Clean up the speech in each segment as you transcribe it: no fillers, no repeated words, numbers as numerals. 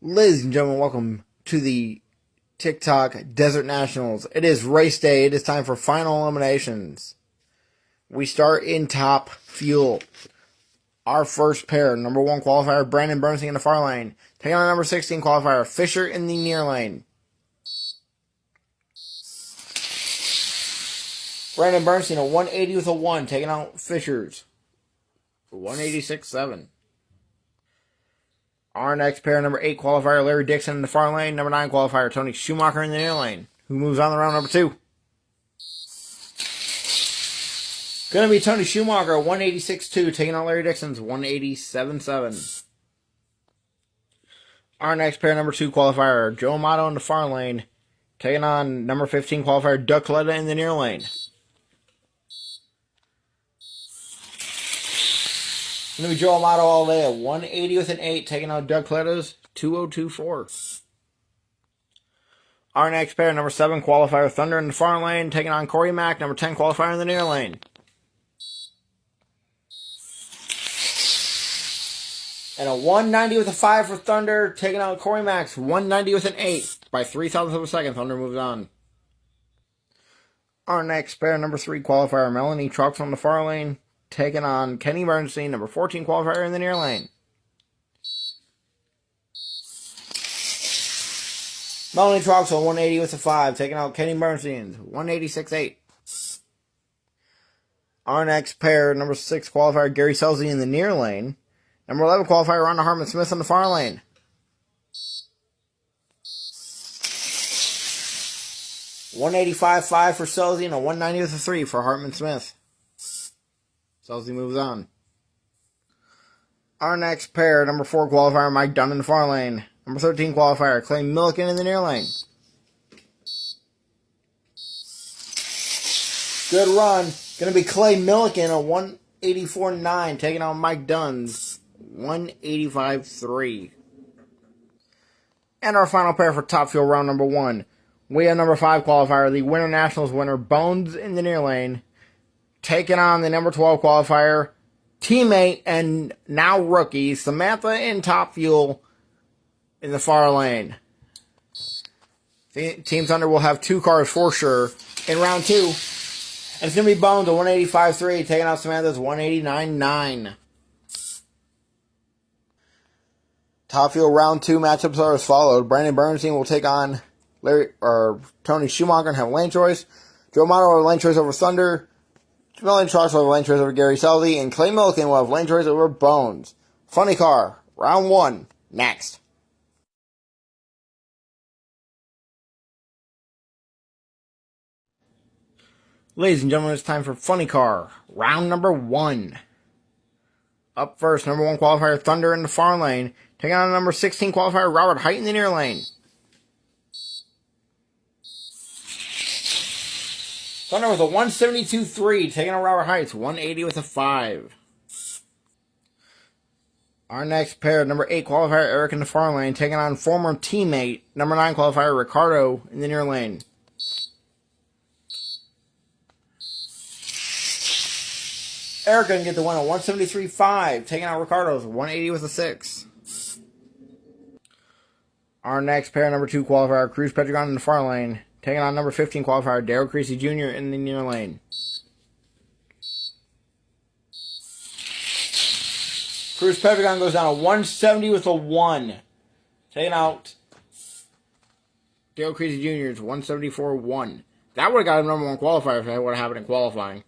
Ladies and gentlemen, welcome to the TikTok Desert Nationals. It is race day. It is time for final eliminations. We start in top fuel. Our first pair, number 1 qualifier, Brandon Bernstein in the far lane. Taking on number 16 qualifier, Fisher in the near lane. Brandon Bernstein, a 180 with a 1, taking out Fisher's 186.7. Our next pair, number 8 qualifier, Larry Dixon in the far lane. Number 9 qualifier, Tony Schumacher in the near lane, who moves on to round number 2. Going to be Tony Schumacher, 186.2, taking on Larry Dixon's 187.7. Our next pair, number 2 qualifier, Joe Amato in the far lane, taking on number 15 qualifier, Doug Coletta in the near lane. Going to be Joe Amato all day, 180 with an 8, taking out Doug Coletta's 202.4. Our next pair, number 7 qualifier, Thunder in the far lane, taking on Corey Mack, number 10 qualifier in the near lane. And a 190 with a 5 for Thunder, taking out Corey Mack's 190 with an 8. By 0.03 of a second, Thunder moves on. Our next pair, number 3 qualifier, Melanie Trucks on the far lane, taking on Kenny Bernstein, number 14 qualifier in the near lane. Melanie Trucks on 180 with a 5, taking out Kenny Bernstein's 186.8. Our next pair, number 6 qualifier, Gary Selzy in the near lane. Number 11 qualifier, Rhonda Hartman-Smith on the far lane. $185.5 for Selzy and a 190 with a 3 for Hartman-Smith. Selzy moves on. Our next pair, number 4 qualifier, Mike Dunn in the far lane. Number 13 qualifier, Clay Milliken in the near lane. Good run. Going to be Clay Milliken, a 184.9, taking on Mike Dunn's 185.3. And our final pair for top fuel round number 1. We have number 5 qualifier, the Winter Nationals winner, Bones in the near lane, taking on the number 12 qualifier, teammate and now rookie, Samantha in top fuel in the far lane. Team Thunder will have 2 cars for sure in round 2. And it's going to be Bones, a 185.3, taking out Samantha's 189.9. Top fuel round 2 matchups are as followed. Brandon Bernstein will take on Tony Schumacher and have lane choice. Joe Amato will have lane choice over Thunder. Melanie Trucks will have lane choice over Gary Selzy, and Clay Milliken will have lane choice over Bones. Funny car, round 1, next. Ladies and gentlemen, it's time for Funny Car, round number 1. Up first, number 1 qualifier, Thunder in the far lane, taking on number 16 qualifier, Robert Height in the near lane. Thunder with a 172.3, taking on Robert Height's 180 with a 5. Our next pair, number 8 qualifier, Eric in the far lane, taking on former teammate, number 9 qualifier, Ricardo in the near lane. Eric going to get the win, a 173.5, taking out Ricardo's 180 with a 6. Our next pair, number 2 qualifier, Cruz Pedregon in the far lane, taking on number 15 qualifier, Darryl Creasy Jr. in the near lane. Cruz Pedregon goes down a 170 with a 1. Taking out Darryl Creasy Jr.'s 174.1. That would have got him number 1 qualifier if that would have happened in qualifying.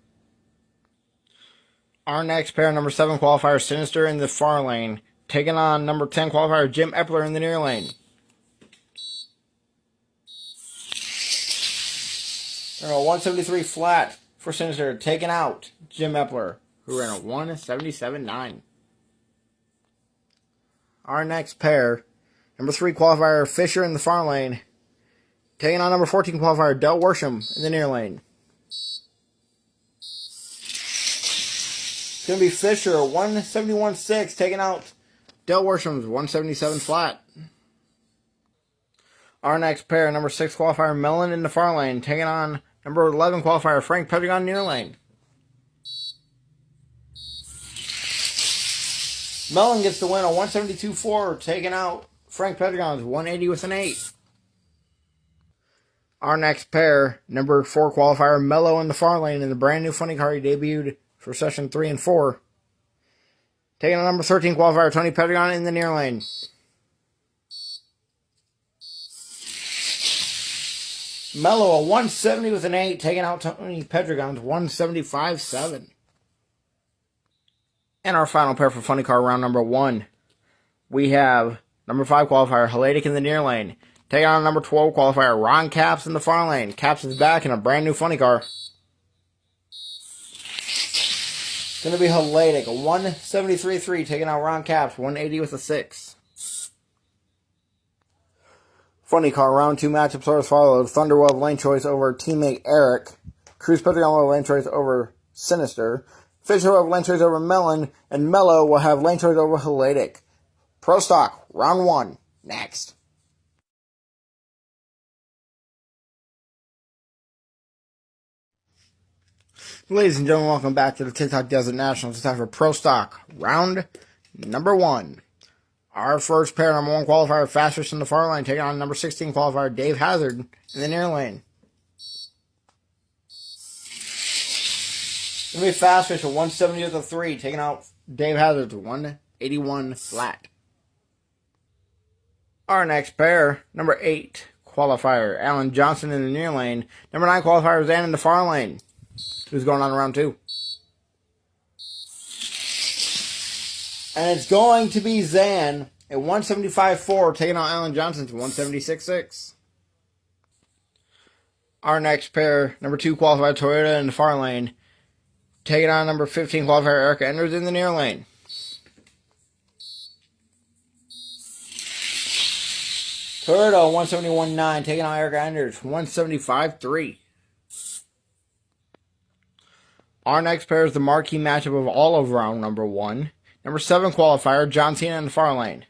Our next pair, number 7 qualifier, Sinister in the far lane, taking on number 10 qualifier, Jim Epler in the near lane. There are a 173 flat for Sinister, taking out Jim Epler, who ran a 177.9. Our next pair, number 3 qualifier, Fisher in the far lane, taking on number 14 qualifier, Del Worsham in the near lane. It's going to be Fisher, 171.6, taking out Del Worsham's 177 flat. Our next pair, number 6 qualifier, Mellon in the far lane, taking on number 11 qualifier, Frank Pedregon near lane. Mellon gets the win, a 172.4, taking out Frank Pedregon's 180 with an 8. Our next pair, number 4 qualifier, Mello in the far lane in the brand new funny car he debuted for session 3 and 4. Taking on number 13 qualifier, Tony Pedregon in the near lane. Mello, a 170 with an 8, taking out Tony Pedregon's 175.7. And our final pair for funny car round number 1. We have number 5 qualifier, Helatic in the near lane. Taking on number 12 qualifier, Ron Capps in the far lane. Capps is back in a brand new funny car. It's going to be Helatic, a 173.3, taking out Ron Capps, 180 with a 6. Funny car round 2 matchups are as followed. Thunder will have lane choice over teammate Eric. Cruz Pedregon will have lane choice over Sinister. Fisher will have lane choice over Melon. And Mello will have lane choice over Helatic. Pro Stock, round 1, next. Ladies and gentlemen, welcome back to the TikTok Desert Nationals. It's time for Pro Stock, round number 1. Our first pair, number 1 qualifier, Fastest in the far lane, taking on number 16 qualifier, Dave Hazard in the near lane. It's going to be Fastest, a 170 with a 3, taking out Dave Hazard to 181 flat. Our next pair, number 8 qualifier, Alan Johnson in the near lane. Number 9 qualifier, Zan in the far lane, who's going on round 2. And it's going to be Zan at 175.4, taking on Alan Johnson to 176.6. Our next pair, number 2 qualified Toyota in the far lane, taking on number 15 qualifier Erica Enders in the near lane. Toyota 171.9, taking on Erica Enders 175.3. Our next pair is the marquee matchup of all of round number 1. Number 7 qualifier, John Cena in the far lane.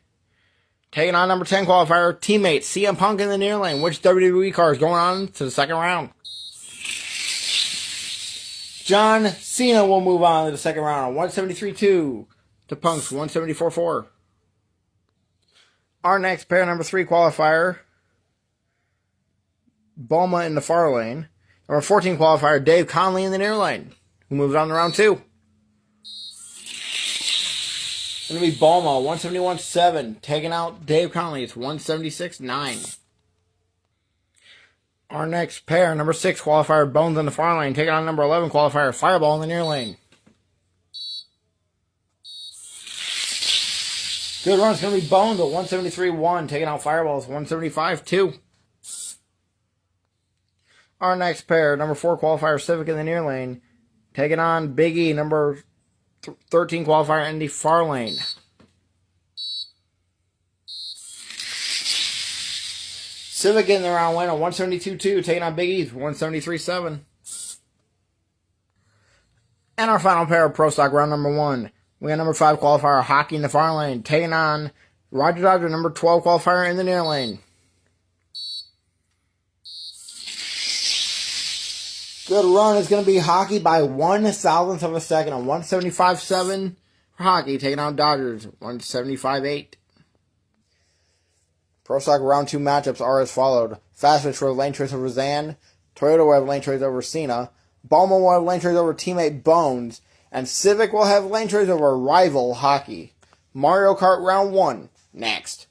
Taking on number 10 qualifier, teammate CM Punk in the near lane. Which WWE car is going on to the second round? John Cena will move on to the second round. 173.2 to Punk's 174.4. Our next pair, number 3 qualifier, Bulma in the far lane. Number 14 qualifier, Dave Conley in the near lane, who moves on to round 2. It's going to be Bulma, 171.7, taking out Dave Conley. It's 176.9. Our next pair, number 6 qualifier, Bones in the far lane, taking on number 11 qualifier, Fireball in the near lane. Good run. It's going to be Bones at 173.1, taking out Fireball. It's 175.2. Our next pair, number 4 qualifier, Civic in the near lane, taking on Big E, number 13 qualifier, in the far lane. Civic in the round win, a 172.2, taking on Big E's 173.7. And our final pair of Pro Stock round number 1. We got number 5 qualifier, Hockey in the far lane, taking on Roger Dodger, number 12 qualifier, in the near lane. Good run. It's going to be Hockey by 1/1000th of a second. A 175.7 for Hockey, taking out Dodgers, 175.8. Pro Stock round 2 matchups are as followed. Fastest will have lane choice over Zan. Toyota will have lane choice over Cena. Bulma will have lane choice over teammate Bones. And Civic will have lane choice over rival Hockey. Mario Kart round 1, next.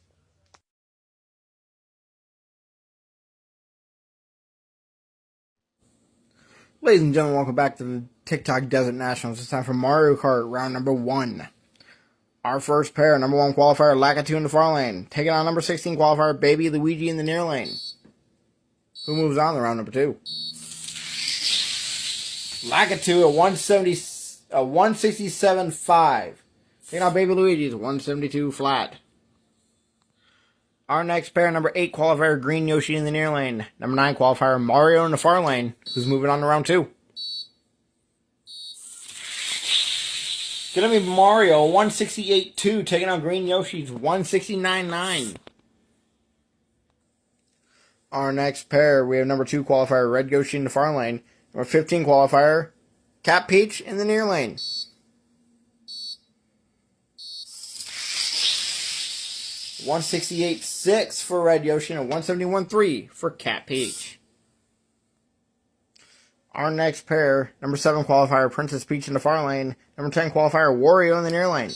Ladies and gentlemen, welcome back to the TikTok Desert Nationals. It's time for Mario Kart round number 1. Our first pair, number 1 qualifier, Lakitu in the far lane, taking on number 16 qualifier, Baby Luigi in the near lane, who moves on to round number 2. Lakitu at 167.5, taking on Baby Luigi's 172 flat. Our next pair, number 8 qualifier, Green Yoshi in the near lane. Number 9 qualifier, Mario in the far lane, who's moving on to round 2. Gonna be Mario, 168.2, taking on Green Yoshi's 169.9. Our next pair, we have number 2 qualifier, Red Yoshi in the far lane. Number 15 qualifier, Cat Peach in the near lane. 168.6 for Red Yoshi, and 171.3 for Cat Peach. Our next pair, number 7 qualifier, Princess Peach in the far lane. Number 10 qualifier, Wario in the near lane.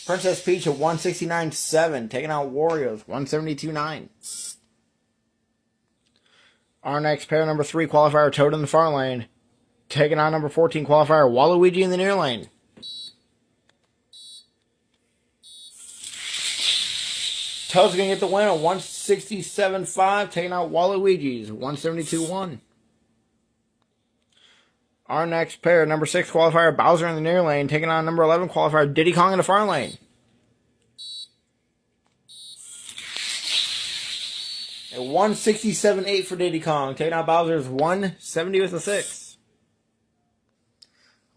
Princess Peach at 169.7, taking out Wario's 172.9. Our next pair, number 3 qualifier, Toad in the far lane. Taking out number 14 qualifier, Waluigi in the near lane. Toad's going to get the win at 167.5, taking out Waluigi's 172.1. Our next pair, number 6 qualifier, Bowser in the near lane, taking on number 11 qualifier, Diddy Kong in the far lane. At 167.8 for Diddy Kong, taking out Bowser's 170 with a 6.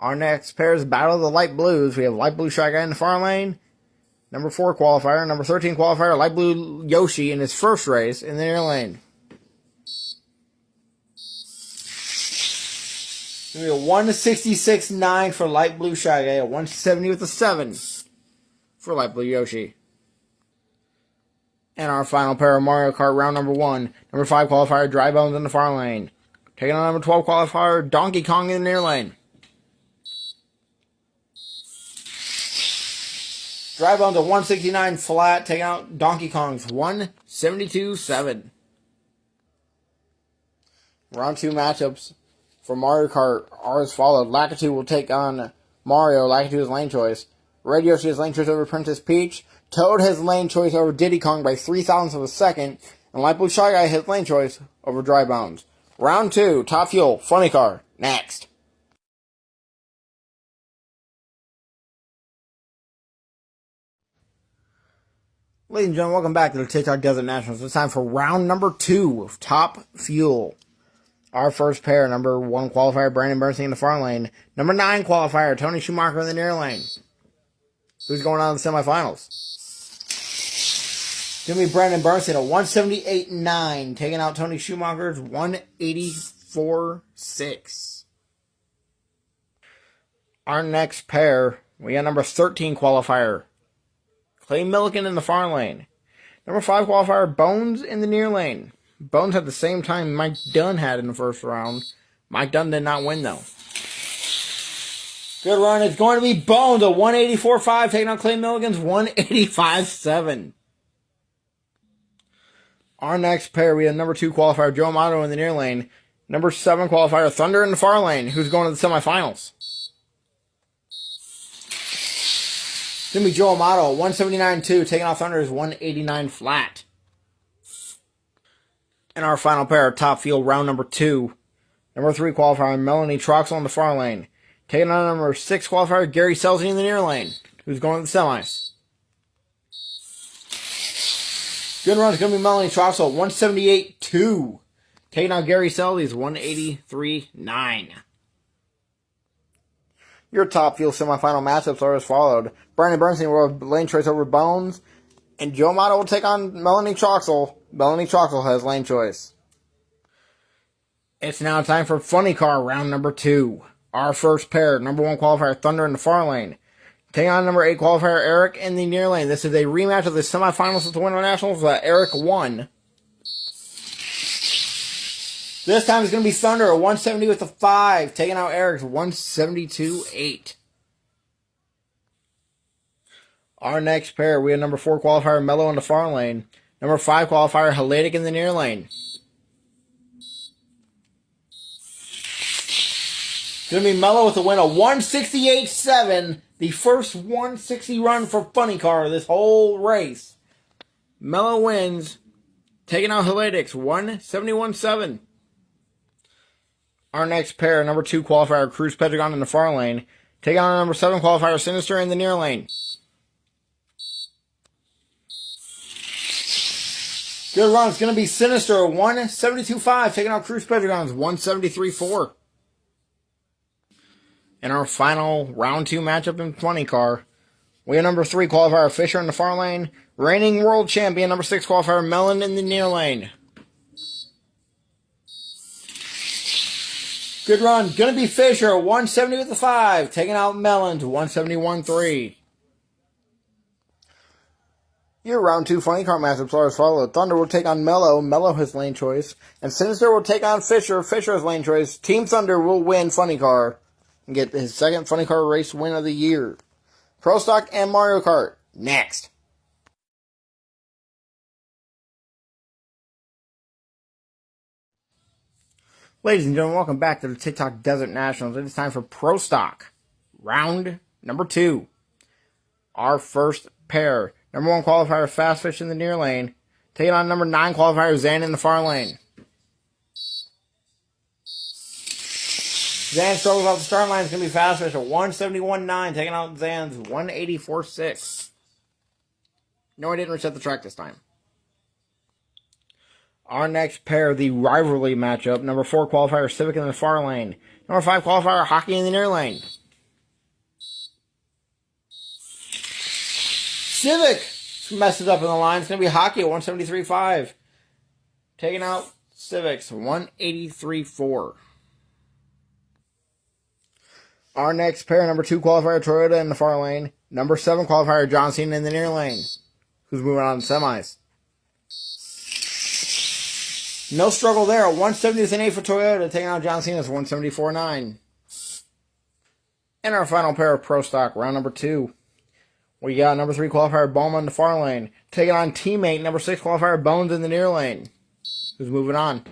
Our next pair is Battle of the Light Blues. We have Light Blue Shy Guy in the far lane. Number 4 qualifier, number 13 qualifier, Light Blue Yoshi in his first race in the near lane. It's going to be a 166.9 for Light Blue Shy Guy, a 170 with a 7 for Light Blue Yoshi. And our final pair of Mario Kart round number 1, number 5 qualifier, Dry Bones in the far lane. Taking on number 12 qualifier, Donkey Kong in the near lane. Dry Bones at 169 flat, taking out Donkey Kong's 172.7. Round 2 matchups for Mario Kart are as followed. Lakitu will take on Mario. Lakitu is lane choice. Red Yoshi has lane choice over Princess Peach. Toad has lane choice over Diddy Kong by 0.03 of a second. And Light Blue Shy Guy has lane choice over Dry Bones. Round 2, Top Fuel, Funny Car, next. Ladies and gentlemen, welcome back to the TikTok Desert Nationals. It's time for round number 2 of Top Fuel. Our first pair, number 1 qualifier, Brandon Bernstein in the far lane. Number 9 qualifier, Tony Schumacher in the near lane. Who's going on in the semifinals? It's going to be Brandon Bernstein at 178.9, taking out Tony Schumacher's 184.6. Our next pair, we got number 13 qualifier, Clay Millican in the far lane. Number 5 qualifier, Bones in the near lane. Bones had the same time Mike Dunn had in the first round. Mike Dunn did not win, though. Good run. It's going to be Bones at 184.5, taking on Clay Milligan's 185.7. Our next pair, we have number 2 qualifier, Joe Amato in the near lane. Number 7 qualifier, Thunder in the far lane, who's going to the semifinals. It's going to be Joe Amato, 179.2, taking off Thunder's 189 flat. And our final pair, Top Fuel, round number 2. Number 3 qualifier, Melanie Troxel in the far lane. Taking on number 6 qualifier, Gary Selzy in the near lane, who's going to the semis. Good run is going to be Melanie Troxel, 178.2. Taking on Gary Selzy's 183.9. Your Top Fuel semifinal matchups are as followed. Brandon Bernstein will have lane choice over Bones, and Joe Amato will take on Melanie Troxel. Melanie Troxel has lane choice. It's now time for Funny Car round number 2. Our first pair, number 1 qualifier, Thunder in the far lane. Taking on number 8 qualifier, Eric in the near lane. This is a rematch of the semifinals of the Winter Nationals. Eric won. This time it's going to be Thunder, a 170 with a 5, taking out Eric's 172.8. Our next pair, we have number 4 qualifier, Mello in the far lane. Number 5 qualifier, Helatic in the near lane. It's going to be Mello with a win of 168.7, the first 160 run for Funny Car this whole race. Mello wins, taking out Helatic's 171.7. Our next pair, number 2 qualifier, Cruz Pedregon in the far lane. Taking on number 7 qualifier, Sinister in the near lane. Good run. It's going to be Sinister, 172.5, taking out Cruz Pedregon's 173.4. In our final round 2 matchup in Funny Car, we have number 3 qualifier, Fisher in the far lane. Reigning world champion, number 6 qualifier, Mellon in the near lane. Good run. Gonna be Fisher, 170 with the 5. Taking out Mellon to 171-3. Your round 2 funny car matchups are as follows. Thunder will take on Mello. Mello has lane choice. And Sinister will take on Fisher. Fisher has lane choice. Team Thunder will win funny car and get his second funny car race win of the year. Pro Stock and Mario Kart. Next. Ladies and gentlemen, welcome back to the TikTok Desert Nationals. It is time for Pro Stock. Round number 2. Our first pair. Number 1 qualifier, Fast Fish in the near lane. Taking on number 9 qualifier, Zan in the far lane. Zan struggles off the start line. It's going to be Fast Fish at 171.9. Taking out Zan's 184.6. No, I didn't reset the track this time. Our next pair, the rivalry matchup. Number 4 qualifier, Civic in the far lane. Number 5 qualifier, Hockey in the near lane. Civic messes up in the line. It's going to be Hockey at 173.5. Taking out Civic's 183.4. Our next pair, number 2 qualifier, Toyota in the far lane. Number 7 qualifier, John Cena in the near lane. Who's moving on to semis. No struggle there. 170.8 for Toyota, taking out John Cena's 174.9. And our final pair of Pro Stock, round number 2. We got number 3 qualifier, Bowman in the far lane, taking on teammate number 6 qualifier, Bones in the near lane. Who's moving on?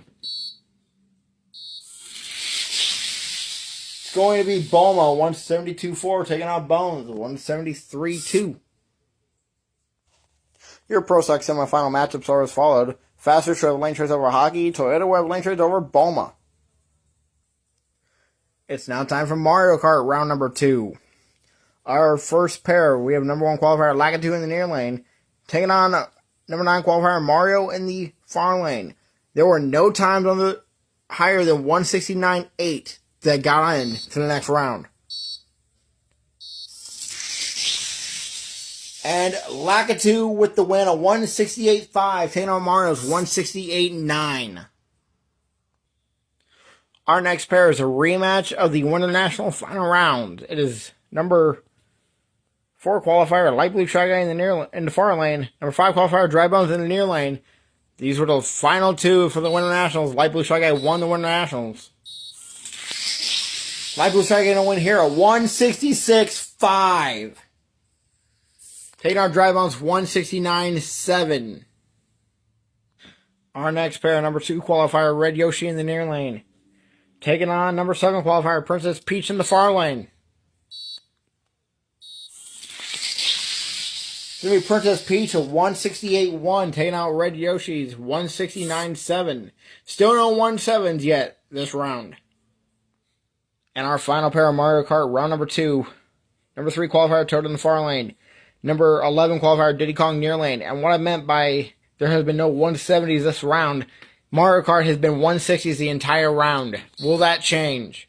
It's going to be Boma, 172.4, taking out Bones, 173.2. Your Pro Stock semifinal matchups are as followed. Faster will have lane choice over Hockey. Toyota will have lane choice over Boma. It's now time for Mario Kart round number 2. Our first pair, we have number 1 qualifier, Lakitu in the near lane, taking on number 9 qualifier, Mario in the far lane. There were no times on the higher than 169.8 that got in to the next round. And Lakitu with the win, a 168.5, taking on Mario's 168.9. Our next pair is a rematch of the Winter National final round. It is number 4 qualifier, Light Blue Shy Guy in the far lane. Number 5 qualifier, Dry Bones in the near lane. These were the final 2 for the Winter Nationals. Light Blue Shy Guy won the Winter Nationals. Light Blue Shy Guy going to win here, a 166.5. Taking our Dry Bones 169.7. Our next pair, number 2 qualifier, Red Yoshi in the near lane. Taking on number 7 qualifier, Princess Peach in the far lane. It's going to be Princess Peach at 168.1, taking out Red Yoshi's 169.7. Still no 1.7s yet this round. And our final pair of Mario Kart, round number 2. Number 3 qualifier, Toad in the far lane. Number 11 qualifier, Diddy Kong near lane. And what I meant by there has been no 170s this round, Mario Kart has been 160s the entire round. Will that change?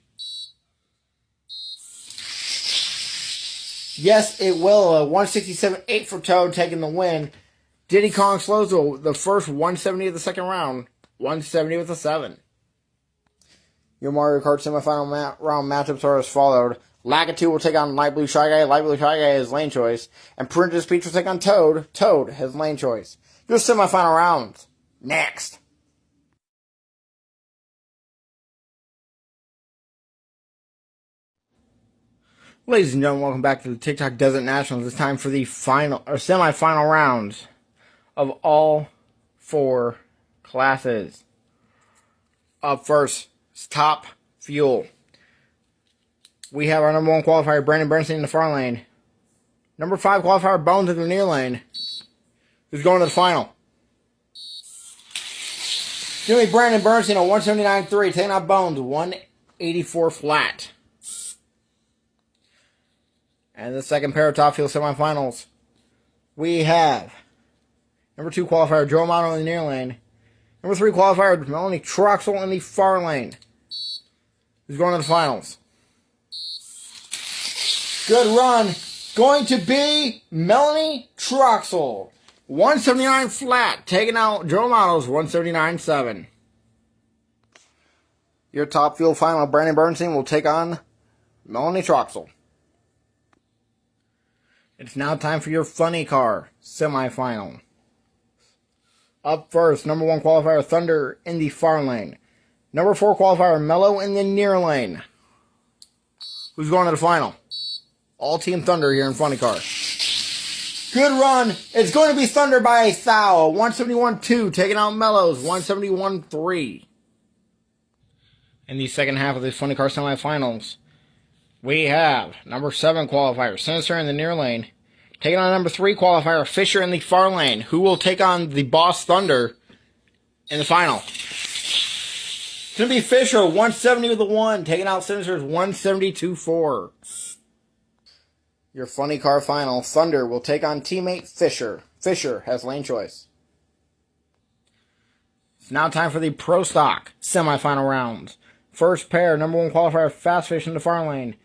Yes, it will. 167.8 for Toad, taking the win. Diddy Kong slows the first 170 of the second round. 170 with a 7. Your Mario Kart semifinal round matchups are as followed. Lakitu will take on Light Blue Shy Guy. Light Blue Shy Guy has lane choice. And Princess Peach will take on Toad. Toad has lane choice. Your semifinal rounds. Next. Ladies and gentlemen, welcome back to the TikTok Desert Nationals. It's time for the semi-final rounds of all 4 classes. Up first, Top Fuel. We have our number 1 qualifier, Brandon Bernstein in the far lane. Number 5 qualifier, Bones in the near lane. Who's going to the final? It's going to be Brandon Bernstein on 179.3, taking out Bones, 184 flat. And the second pair of Top Fuel semifinals, we have number 2 qualifier, Joe Amato in the near lane. Number 3 qualifier, Melanie Troxel in the far lane. Who's going to the finals? Good run. Going to be Melanie Troxel. 179 flat. Taking out Joe Amato's 179.7. Your top field final, Brandon Bernstein will take on Melanie Troxel. It's now time for your funny car semifinal. Up first, number 1 qualifier Thunder in the far lane. Number 4 qualifier Mello in the near lane. Who's going to the final? All Team Thunder here in funny car. Good run. It's going to be Thunder by a thou. 171-2, taking out Mello's 171-3. In the second half of the funny car semifinals, we have number 7 qualifier Sinister in the near lane, taking on number 3 qualifier Fisher in the far lane, who will take on the Boss Thunder in the final. It's going to be Fisher, 170 with the 1, taking out Sinister's 172-4. Your funny car final, Thunder will take on teammate Fisher. Fisher has lane choice. It's now time for the Pro Stock semifinal rounds. First pair, number 1 qualifier Fast Fish in the far lane.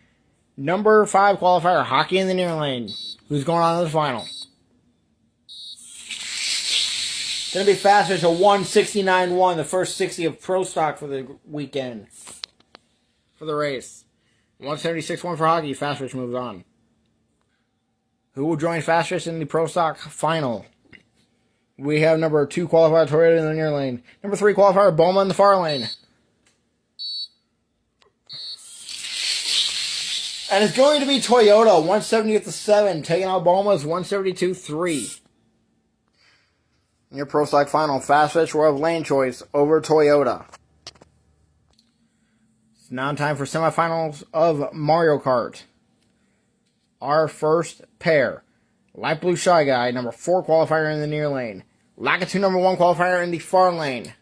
Number 5 qualifier Hockey in the near lane. Who's going on to the final? It's going to be Fast Fish, a 169-1, the first 60 of Pro Stock for the weekend. For the race. 176-1 for Hockey, Fast Fish moves on. Who will join Fast Fish in the Pro Stock final? We have number 2 qualifier Toyota in the near lane. Number 3 qualifier Boma in the far lane. And it's going to be Toyota, 170 with the 7, taking out Boma's 172-3. In your Pro Stock final, Fast Fish will have lane choice over Toyota. It's now time for semifinals of Mario Kart. Our first pair, Light Blue Shy Guy, number 4 qualifier in the near lane. Lakitu, number 1 qualifier in the far lane.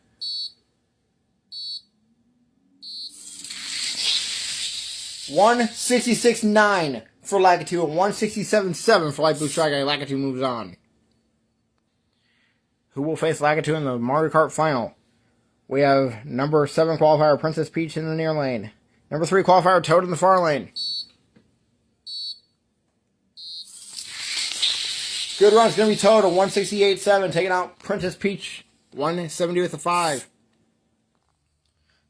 $166.9 for Lakitu and $167.7 for Light Blue Shy Guy. Lakitu moves on. Who will face Lakitu in the Mario Kart final? We have number 7 qualifier Princess Peach in the near lane. Number 3 qualifier Toad in the far lane. Good run. It's going to be Toad, a 168.7, taking out Princess Peach, 170 with the 5.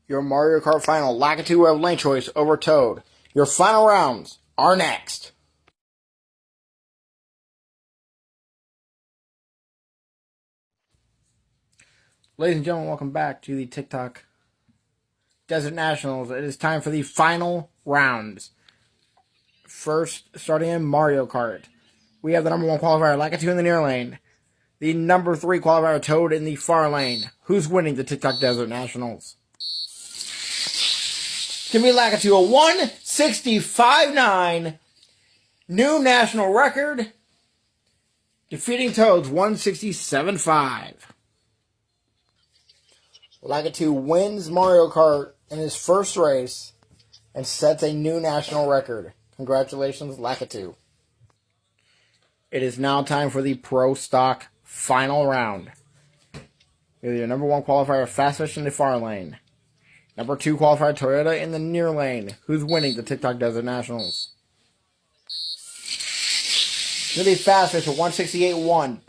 Your Mario Kart final, Lakitu will have lane choice over Toad. Your final rounds are next. Ladies and gentlemen, welcome back to the TikTok Desert Nationals. It is time for the final rounds. First, starting in Mario Kart. We have the number 1 qualifier, Lakitu in the near lane. The number 3 qualifier, Toad in the far lane. Who's winning the TikTok Desert Nationals? It's going to be Lakitu, a 165.9. New national record. Defeating Toad's 167.5. Lakitu wins Mario Kart in his first race and sets a new national record. Congratulations, Lakitu. It is now time for the Pro Stock final round. We have your number 1 qualifier, Fast Fish in the far lane. Number 2 qualifier, Toyota in the near lane. Who's winning the TikTok Desert Nationals? It's going to be Fast Fish, a 168.1.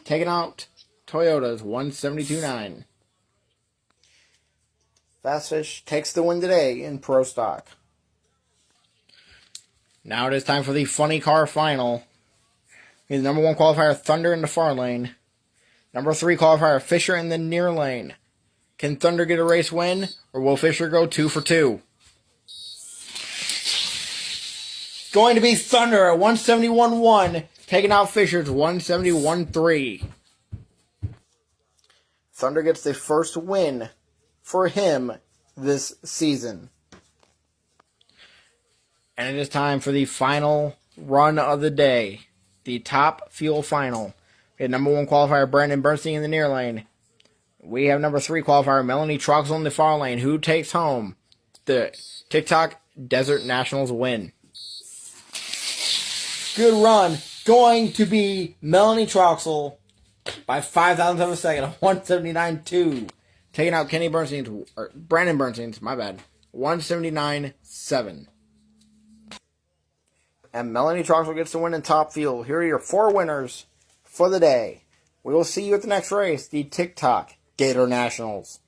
Taking out Toyota's 172.9. Fast Fish takes the win today in Pro Stock. Now it is time for the Funny Car Final. We have the number 1 qualifier, Thunder in the far lane. Number 3 qualifier, Fisher in the near lane. Can Thunder get a race win, or will Fisher go 2 for 2? Going to be Thunder at 171.1, taking out Fisher's 171.3. Thunder gets the first win for him this season. And it is time for the final run of the day. The top fuel final. We have number 1 qualifier, Brandon Bernstein in the near lane. We have number 3 qualifier, Melanie Troxel in the far lane, who takes home the TikTok Desert Nationals win. Good run. Going to be Melanie Troxel by 5,000 of a second, 179.2. Taking out Brandon Bernstein's, my bad, 179.7. And Melanie Troxel gets the win in top field. Here are your 4 winners for the day. We will see you at the next race, the TikTok Gator Nationals.